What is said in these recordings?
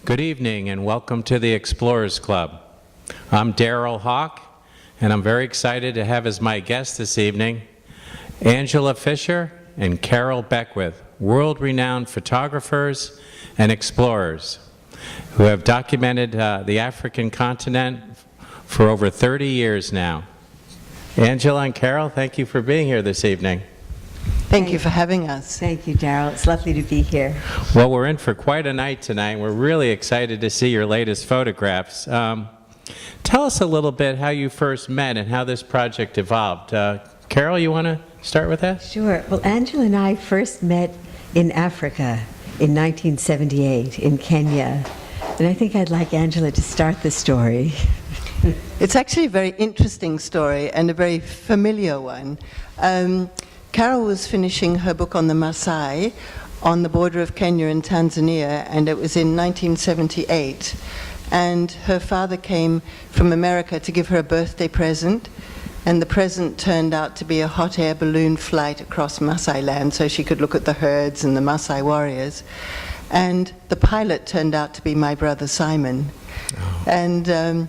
Good evening and welcome to the Explorers Club. I'm Darrell Hawk, and I'm very excited to have as my guests this evening Angela Fisher and Carol Beckwith, world-renowned photographers and explorers who have documented the African continent for over 30 years now. Angela and Carol, thank you for being here this evening. Thank you for having us. Thank you, Darrell. It's lovely to be here. Well, we're in for quite a night tonight. We're really excited to see your latest photographs. Tell us a little bit how you first met and how this project evolved. Carol, you want to start with that? Sure. Well, Angela and I first met in Africa in 1978 in Kenya. And I think I'd like Angela to start the story. It's actually a very interesting story and a very familiar one. Carol was finishing her book on the Maasai on the border of Kenya and Tanzania, and it was in 1978. And her father came from America to give her a birthday present, and the present turned out to be a hot air balloon flight across Maasai land so she could look at the herds and the Maasai warriors. And the pilot turned out to be my brother Simon. Oh. And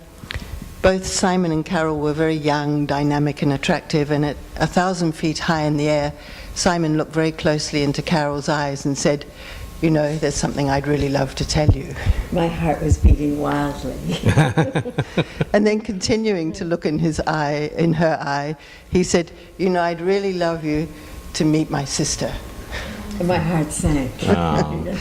both Simon and Carol were very young, dynamic, and attractive, and at 1,000 feet high in the air, Simon looked very closely into Carol's eyes and said, "You know, there's something I'd really love to tell you." My heart was beating wildly. And then continuing to look in her eye, he said, "You know, I'd really love you to meet my sister." And my heart sank. Oh.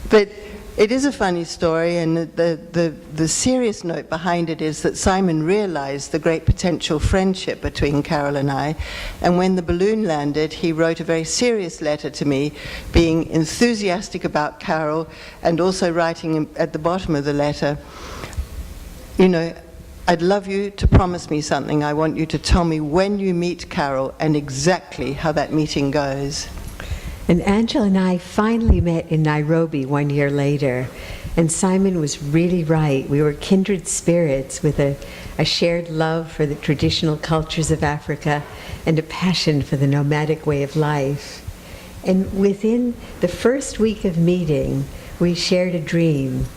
But it is a funny story, and the serious note behind it is that Simon realized the great potential friendship between Carol and I, and when the balloon landed, he wrote a very serious letter to me, being enthusiastic about Carol, and also writing at the bottom of the letter, "You know, I'd love you to promise me something. I want you to tell me when you meet Carol and exactly how that meeting goes." And Angela and I finally met in Nairobi 1 year later. And Simon was really right. We were kindred spirits with a shared love for the traditional cultures of Africa and a passion for the nomadic way of life. And within the first week of meeting, we shared a dream.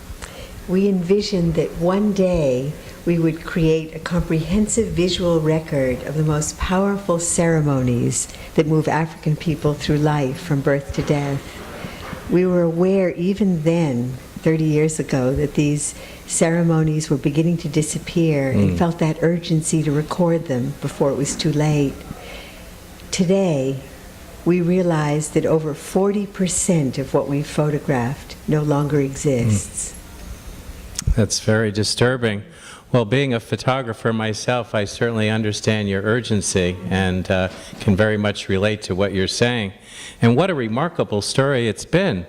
We envisioned that one day we would create a comprehensive visual record of the most powerful ceremonies that move African people through life from birth to death. We were aware even then, 30 years ago, that these ceremonies were beginning to disappear and felt that urgency to record them before it was too late. Today, we realize that over 40% of what we've photographed no longer exists. That's very disturbing. Well, being a photographer myself, I certainly understand your urgency and can very much relate to what you're saying. And what a remarkable story it's been.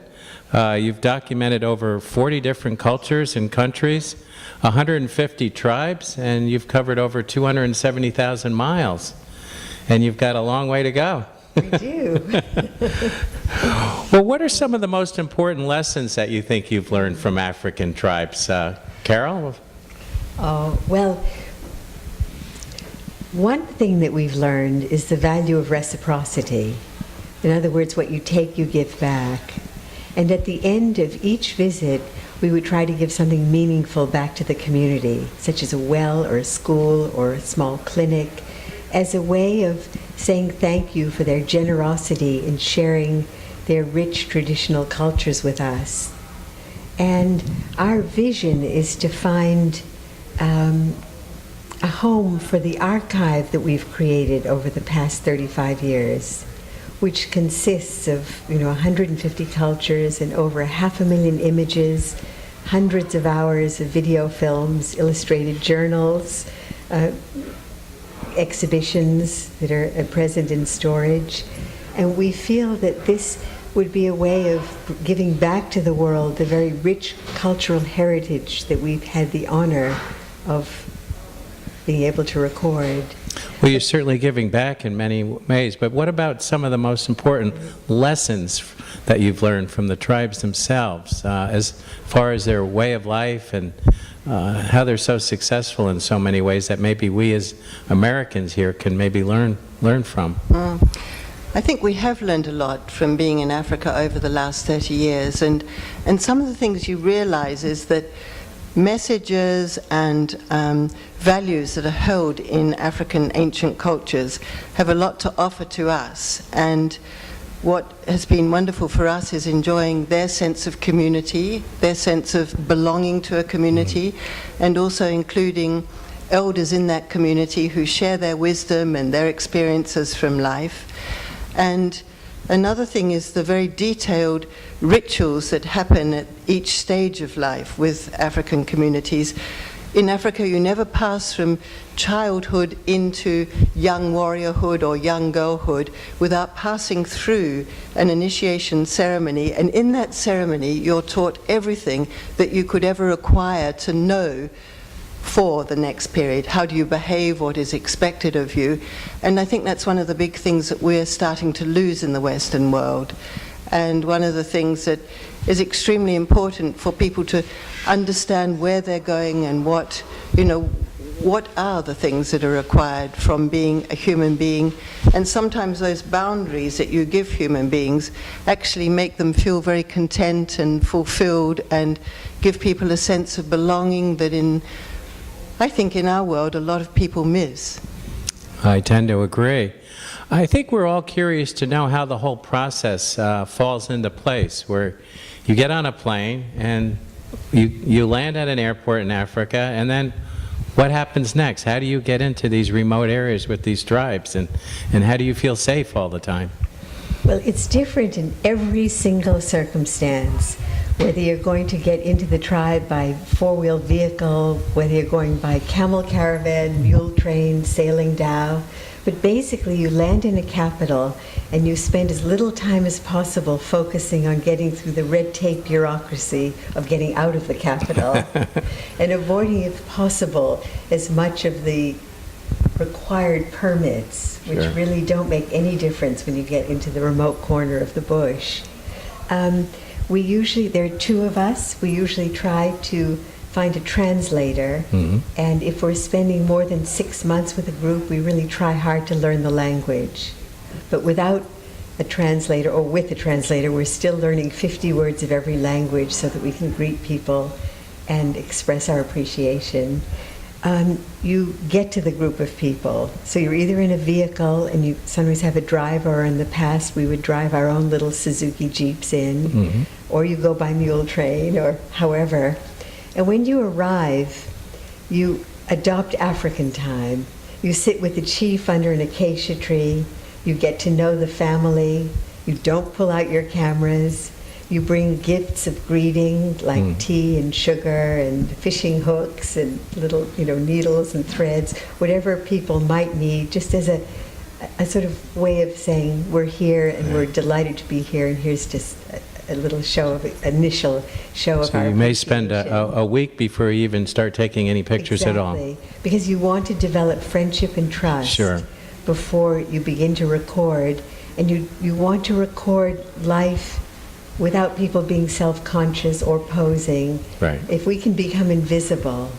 You've documented over 40 different cultures and countries, 150 tribes, and you've covered over 270,000 miles. And you've got a long way to go. We do. Well, what are some of the most important lessons that you think you've learned from African tribes? Carol? Oh, well, one thing that we've learned is the value of reciprocity. In other words, what you take, you give back. And at the end of each visit, we would try to give something meaningful back to the community, such as a well or a school or a small clinic, as a way of saying thank you for their generosity in sharing their rich traditional cultures with us. And our vision is to find a home for the archive that we've created over the past 35 years, which consists of 150 cultures and over 500,000 images, hundreds of hours of video films, illustrated journals, exhibitions that are present in storage. And we feel that this would be a way of giving back to the world the very rich cultural heritage that we've had the honor of being able to record. Well, you're certainly giving back in many ways, but what about some of the most important lessons that you've learned from the tribes themselves, as far as their way of life and how they're so successful in so many ways that maybe we as Americans here can maybe learn from? I think we have learned a lot from being in Africa over the last 30 years, and some of the things you realize is that messages and values that are held in African ancient cultures have a lot to offer to us. And what has been wonderful for us is enjoying their sense of community, their sense of belonging to a community, and also including elders in that community who share their wisdom and their experiences from life. And another thing is the very detailed rituals that happen at each stage of life with African communities. In Africa, you never pass from childhood into young warriorhood or young girlhood without passing through an initiation ceremony. And in that ceremony, you're taught everything that you could ever acquire to know for the next period. How do you behave? What is expected of you? And I think that's one of the big things that we're starting to lose in the Western world. And one of the things that is extremely important for people to understand where they're going and what are the things that are required from being a human being. And sometimes those boundaries that you give human beings actually make them feel very content and fulfilled and give people a sense of belonging that I think in our world a lot of people miss. I tend to agree. I think we're all curious to know how the whole process falls into place, where you get on a plane and you land at an airport in Africa, and then what happens next? How do you get into these remote areas with these tribes, and how do you feel safe all the time? Well, it's different in every single circumstance. Whether you're going to get into the tribe by four-wheeled vehicle, whether you're going by camel caravan, mule train, sailing dhow, but basically you land in a capital and you spend as little time as possible focusing on getting through the red tape bureaucracy of getting out of the capital and avoiding, if possible, as much of the required permits, which Sure. really don't make any difference when you get into the remote corner of the bush. There are two of us. We usually try to find a translator, and if we're spending more than 6 months with a group, we really try hard to learn the language. But without a translator, or with a translator, we're still learning 50 words of every language so that we can greet people and express our appreciation. You get to the group of people. So you're either in a vehicle and you sometimes have a driver, or in the past we would drive our own little Suzuki Jeeps in, or you go by mule train, or however. And when you arrive, you adopt African time. You sit with the chief under an acacia tree. You get to know the family. You don't pull out your cameras. You bring gifts of greeting, like tea and sugar and fishing hooks and little, needles and threads, whatever people might need, just as a sort of way of saying, we're here and we're delighted to be here, and here's just a little initial show of our So you may spend appreciation. a week before you even start taking any pictures at all. Exactly, because you want to develop friendship and trust Sure. before you begin to record, and you want to record life without people being self-conscious or posing. Right. If we can become invisible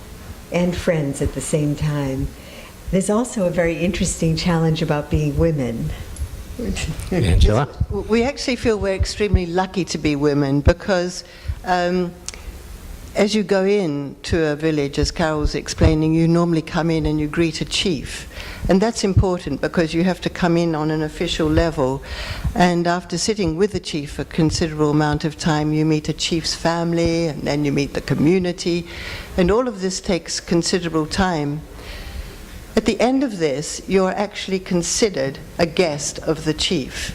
and friends at the same time. There's also a very interesting challenge about being women. Angela? We actually feel we're extremely lucky to be women because as you go in to a village, as Carol was explaining, you normally come in and you greet a chief. And that's important because you have to come in on an official level. And after sitting with the chief for a considerable amount of time, you meet a chief's family, and then you meet the community. And all of this takes considerable time. At the end of this, you're actually considered a guest of the chief.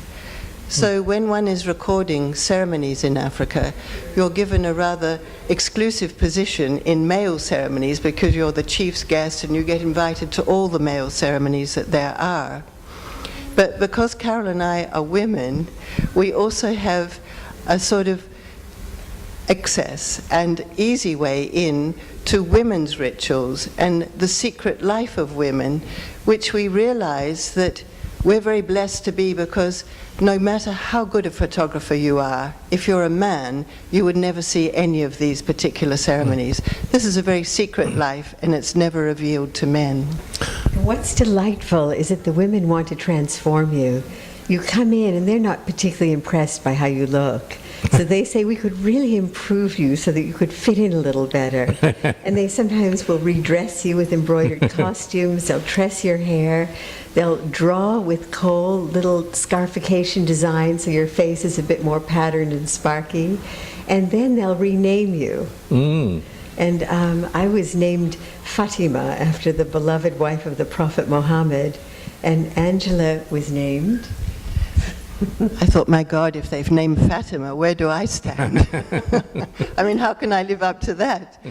So when one is recording ceremonies in Africa, you're given a rather exclusive position in male ceremonies because you're the chief's guest and you get invited to all the male ceremonies that there are. But because Carol and I are women, we also have a sort of access and easy way in to women's rituals and the secret life of women, which we realize that we're very blessed to be, because no matter how good a photographer you are, if you're a man, you would never see any of these particular ceremonies. This is a very secret life, and it's never revealed to men. What's delightful is that the women want to transform you. you come in and they're not particularly impressed by how you look. So they say, we could really improve you so that you could fit in a little better. And they sometimes will redress you with embroidered costumes, they'll tress your hair, they'll draw with kohl little scarification designs so your face is a bit more patterned and sparky. And then they'll rename you. And I was named Fatima after the beloved wife of the Prophet Muhammad, and Angela was named. I thought, my God, if they've named Fatima, where do I stand? I mean, how can I live up to that?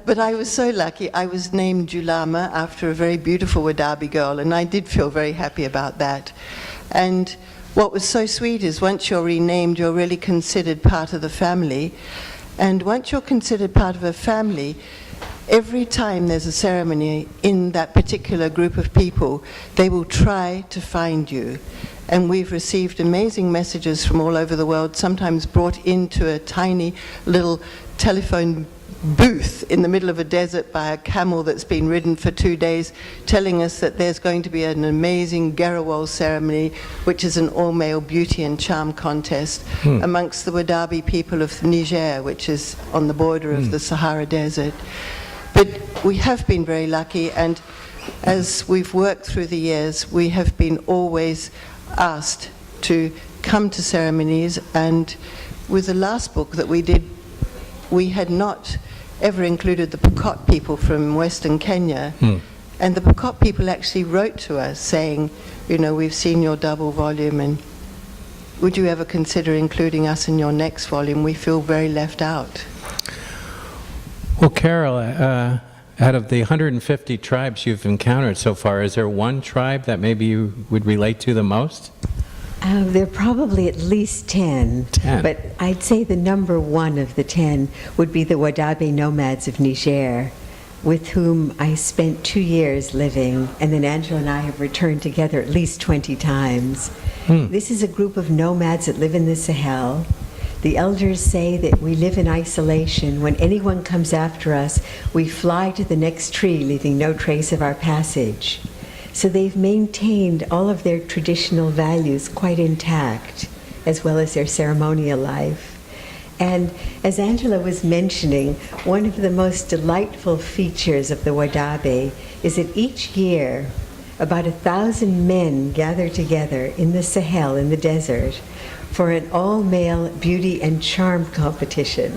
But I was so lucky. I was named Julama after a very beautiful Wadabi girl, and I did feel very happy about that. And what was so sweet is once you're renamed, you're really considered part of the family. And once you're considered part of a family, every time there's a ceremony in that particular group of people, they will try to find you. And we've received amazing messages from all over the world, sometimes brought into a tiny little telephone booth in the middle of a desert by a camel that's been ridden for 2 days, telling us that there's going to be an amazing Garawal ceremony, which is an all-male beauty and charm contest amongst the Wadabi people of Niger, which is on the border of the Sahara Desert. But we have been very lucky, and as we've worked through the years, we have been always asked to come to ceremonies, and with the last book that we did, we had not ever included the Pokot people from Western Kenya, and the Pokot people actually wrote to us saying, you know, we've seen your double volume, and would you ever consider including us in your next volume? We feel very left out. Well, Carol, out of the 150 tribes you've encountered so far, is there one tribe that maybe you would relate to the most? There are probably at least 10, 10. But I'd say the number one of the 10 would be the Wadabe nomads of Niger, with whom I spent 2 years living, and then Angela and I have returned together at least 20 times. This is a group of nomads that live in the Sahel. The elders say that we live in isolation. When anyone comes after us, we fly to the next tree, leaving no trace of our passage. So they've maintained all of their traditional values quite intact, as well as their ceremonial life. And as Angela was mentioning, one of the most delightful features of the Wadabe is that each year, about 1,000 men gather together in the Sahel, in the desert, for an all-male beauty and charm competition,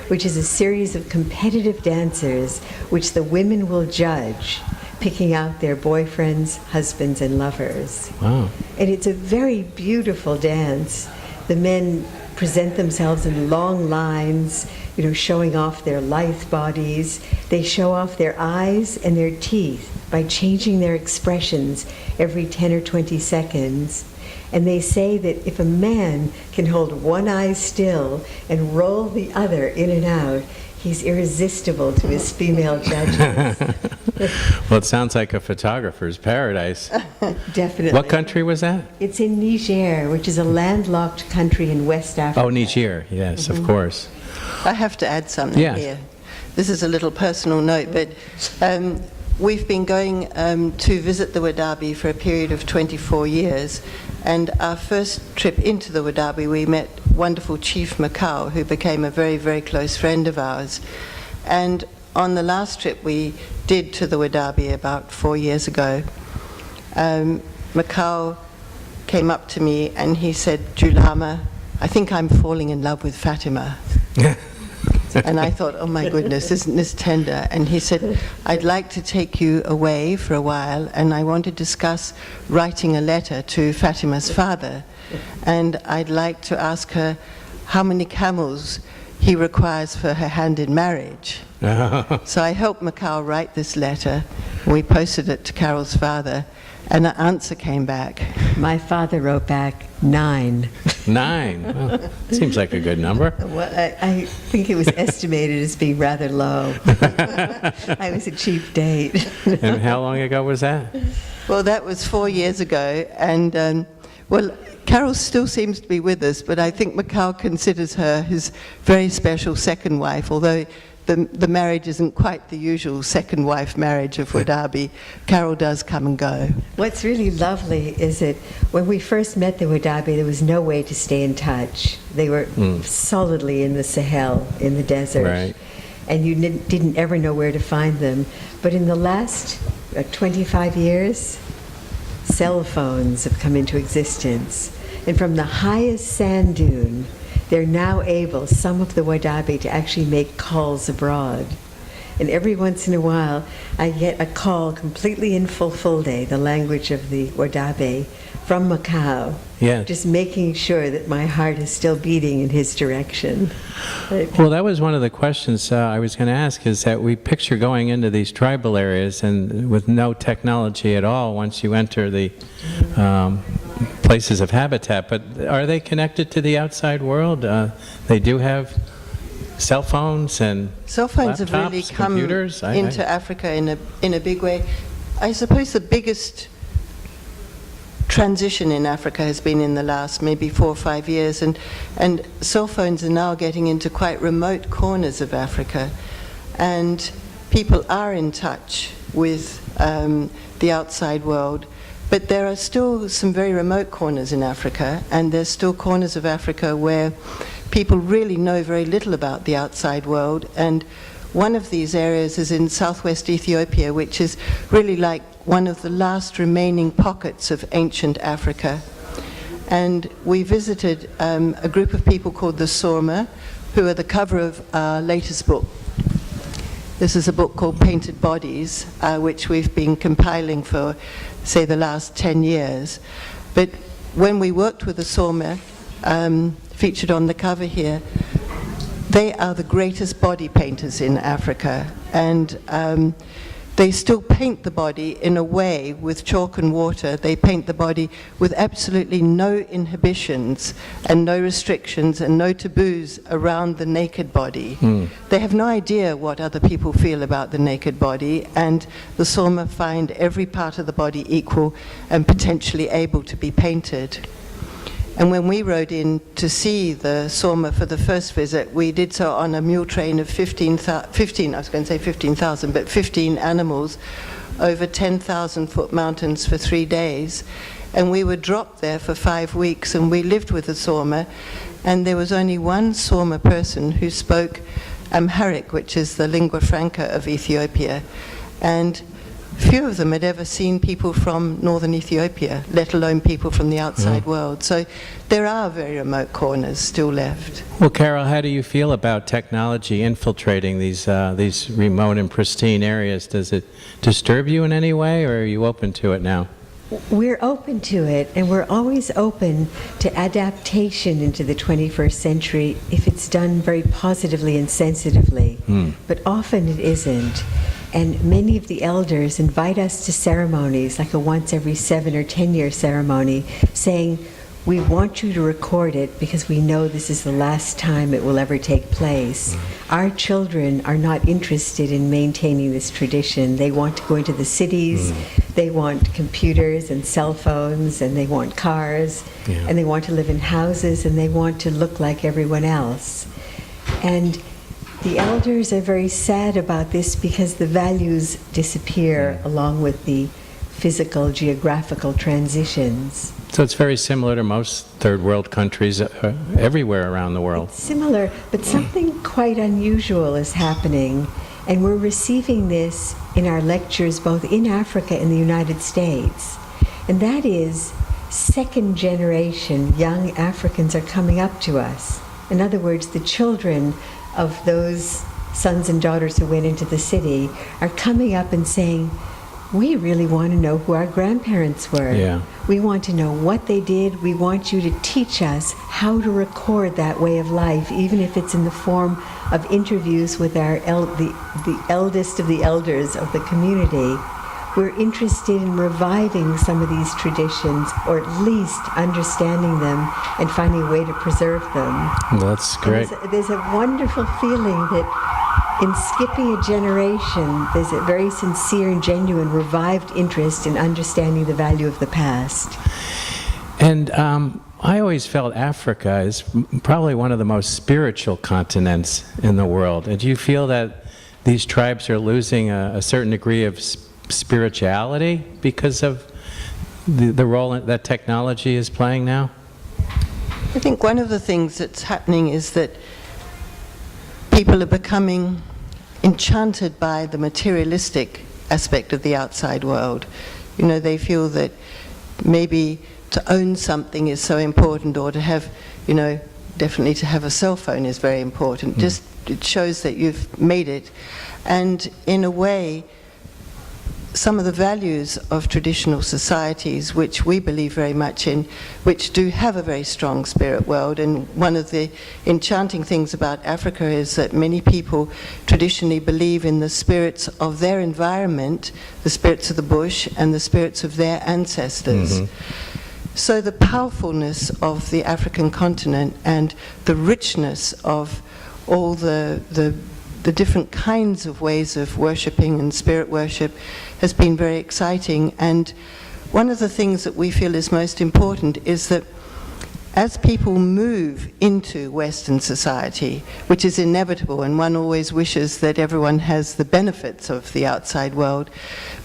which is a series of competitive dancers which the women will judge, picking out their boyfriends, husbands, and lovers. Wow. And it's a very beautiful dance. The men present themselves in long lines, you know, showing off their lithe bodies. They show off their eyes and their teeth by changing their expressions every 10 or 20 seconds. And they say that if a man can hold one eye still and roll the other in and out, he's irresistible to his female judges. Well, it sounds like a photographer's paradise. Definitely. What country was that? It's in Niger, which is a landlocked country in West Africa. Oh, Niger, yes, of course. I have to add something here. This is a little personal note, but we've been going to visit the Wadabe for a period of 24 years. And our first trip into the Wadabe, we met wonderful Chief Macau, who became a very, very close friend of ours. And on the last trip we did to the Wadabe about 4 years ago, Macau came up to me and he said, Julama, I think I'm falling in love with Fatima. And I thought, oh my goodness, isn't this tender? And he said, I'd like to take you away for a while, and I want to discuss writing a letter to Fatima's father. And I'd like to ask her how many camels he requires for her hand in marriage. So I helped Macau write this letter. We posted it to Carol's father, and an answer came back. My father wrote back 9. 9. Well, seems like a good number. Well, I think it was estimated as being rather low. I was a cheap date. And how long ago was that? Well, that was 4 years ago, and well, Carol still seems to be with us, but I think Macau considers her his very special second wife, although the marriage isn't quite the usual second wife marriage of Wadabi. Carol does come and go. What's really lovely is that when we first met the Wadabi, there was no way to stay in touch. They were solidly in the Sahel, in the desert. Right. And you didn't ever know where to find them. But in the last 25 years, cell phones have come into existence. And from the highest sand dune, they're now able, some of the Wadabi, to actually make calls abroad. And every once in a while, I get a call completely in Fulfulde, the language of the Wadabe, from Macau, just making sure that my heart is still beating in his direction. Well, that was one of the questions I was going to ask, is that we picture going into these tribal areas and with no technology at all once you enter the places of habitat, but are they connected to the outside world? They do have cell phones and cell phones laptops, have really come computers? into Africa in a big way. I suppose the biggest transition in Africa has been in the last maybe 4 or 5 years, and cell phones are now getting into quite remote corners of Africa, and people are in touch with the outside world. But there are still some very remote corners in Africa, and there's still corners of Africa where people really know very little about the outside world. And one of these areas is in southwest Ethiopia, which is really like one of the last remaining pockets of ancient Africa. And we visited a group of people called the Sorma, who are the cover of our latest book. This is a book called Painted Bodies, which we've been compiling for, say, the last 10 years. But when we worked with the Sorma, featured on the cover here, they are the greatest body painters in Africa. And they still paint the body in a way with chalk and water. They paint the body with absolutely no inhibitions and no restrictions and no taboos around the naked body. They have no idea what other people feel about the naked body, and the Sorma find every part of the body equal and potentially able to be painted. And when we rode in to see the Sorma for the first visit, we did so on a mule train of 15 animals over 10,000-foot mountains for 3 days. And we were dropped there for 5 weeks, and we lived with the Sorma. And there was only one Sorma person who spoke Amharic, which is the lingua franca of Ethiopia. And few of them had ever seen people from northern Ethiopia, let alone people from the outside world. So there are very remote corners still left. Well, Carol, how do you feel about technology infiltrating these remote and pristine areas? Does it disturb you in any way, or are you open to it now? We're open to it, and we're always open to adaptation into the 21st century if it's done very positively and sensitively. But often it isn't. And many of the elders invite us to ceremonies, like a once every 7 or 10 year ceremony, saying, we want you to record it because we know this is the last time it will ever take place. Our children are not interested in maintaining this tradition. They want to go into the cities, they want computers and cell phones, and they want cars, and they want to live in houses, and they want to look like everyone else. And the elders are very sad about this because the values disappear along with the physical, geographical transitions. So it's very similar to most third world countries everywhere around the world. It's similar, but something quite unusual is happening, and we're receiving this in our lectures both in Africa and the United States. And that is, second generation young Africans are coming up to us. In other words, the children of those sons and daughters who went into the city are coming up and saying, we really want to know who our grandparents were. We want to know what they did. We want you to teach us how to record that way of life, even if it's in the form of interviews with our the eldest of the elders of the community. We're interested in reviving some of these traditions, or at least understanding them and finding a way to preserve them. That's great. There's a wonderful feeling that in skipping a generation, there's a very sincere and genuine revived interest in understanding the value of the past. And I always felt Africa is probably one of the most spiritual continents in the world. And do you feel that these tribes are losing a certain degree of spirituality because of the role that technology is playing now? I think one of the things that's happening is that people are becoming enchanted by the materialistic aspect of the outside world. You know, they feel that maybe to own something is so important, or to have, you know, definitely to have a cell phone is very important. Just it shows that you've made it. And in a way, some of the values of traditional societies, which we believe very much in, which do have a very strong spirit world, and one of the enchanting things about Africa is that many people traditionally believe in the spirits of their environment, the spirits of the bush, and the spirits of their ancestors. So the powerfulness of the African continent and the richness of all the different kinds of ways of worshipping and spirit worship has been very exciting. And one of the things that we feel is most important is that as people move into Western society, which is inevitable, and one always wishes that everyone has the benefits of the outside world,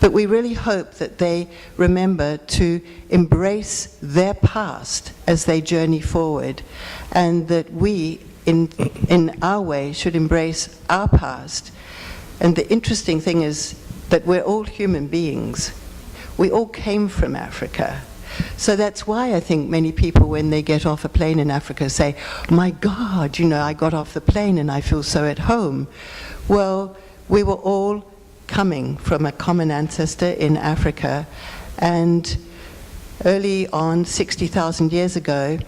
but we really hope that they remember to embrace their past as they journey forward, and that we, in our way, should embrace our past. And the interesting thing is that we're all human beings. We all came from Africa. So that's why I think many people, when they get off a plane in Africa, say, my God, you know, I got off the plane and I feel so at home. Well, we were all coming from a common ancestor in Africa, and early on, 60,000 years ago,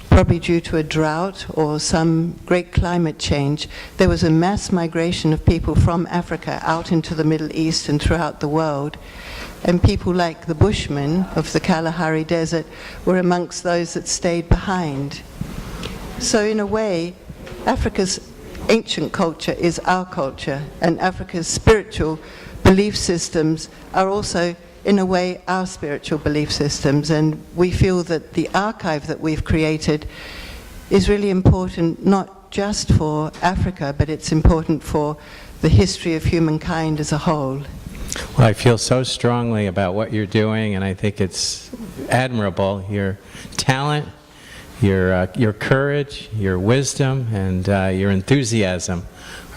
probably due to a drought or some great climate change, there was a mass migration of people from Africa out into the Middle East and throughout the world. And people like the Bushmen of the Kalahari Desert were amongst those that stayed behind. So in a way, Africa's ancient culture is our culture, and Africa's spiritual belief systems are also, in a way, our spiritual belief systems. And we feel that the archive that we've created is really important, not just for Africa, but it's important for the history of humankind as a whole. Well, I feel so strongly about what you're doing, and I think it's admirable. Your talent, your courage, your wisdom, and your enthusiasm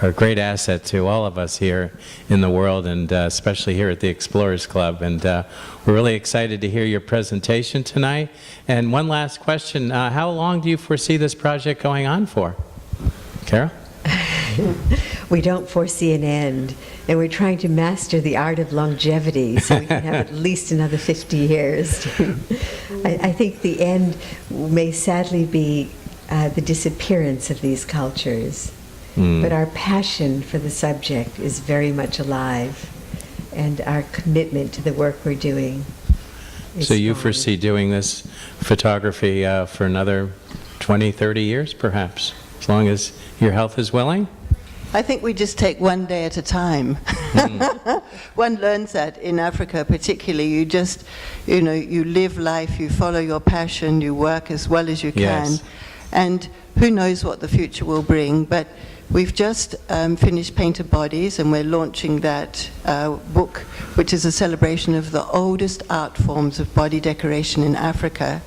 are a great asset to all of us here in the world, and especially here at the Explorers Club. And we're really excited to hear your presentation tonight. And one last question, how long do you foresee this project going on for? Carol? We don't foresee an end, and we're trying to master the art of longevity so we can have at least another 50 years. I think the end may sadly be the disappearance of these cultures, but our passion for the subject is very much alive, and our commitment to the work we're doing is So you strong. foresee doing this photography for another 20, 30 years, perhaps, as long as your health is willing? I think we just take one day at a time. One learns that in Africa particularly. You just, you know, you live life, you follow your passion, you work as well as you can. Yes. And who knows what the future will bring. But we've just finished Painted Bodies, and we're launching that book, which is a celebration of the oldest art forms of body decoration in Africa.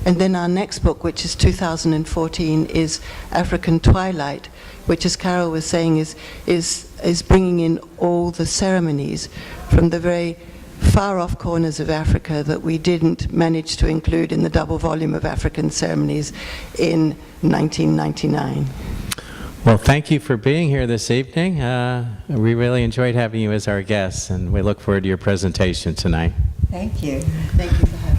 And then our next book, which is 2014, is African Twilight, which, as Carol was saying, is bringing in all the ceremonies from the very far-off corners of Africa that we didn't manage to include in the double volume of African ceremonies in 1999. Well, thank you for being here this evening. We really enjoyed having you as our guest, and we look forward to your presentation tonight. Thank you. Thank you for having me.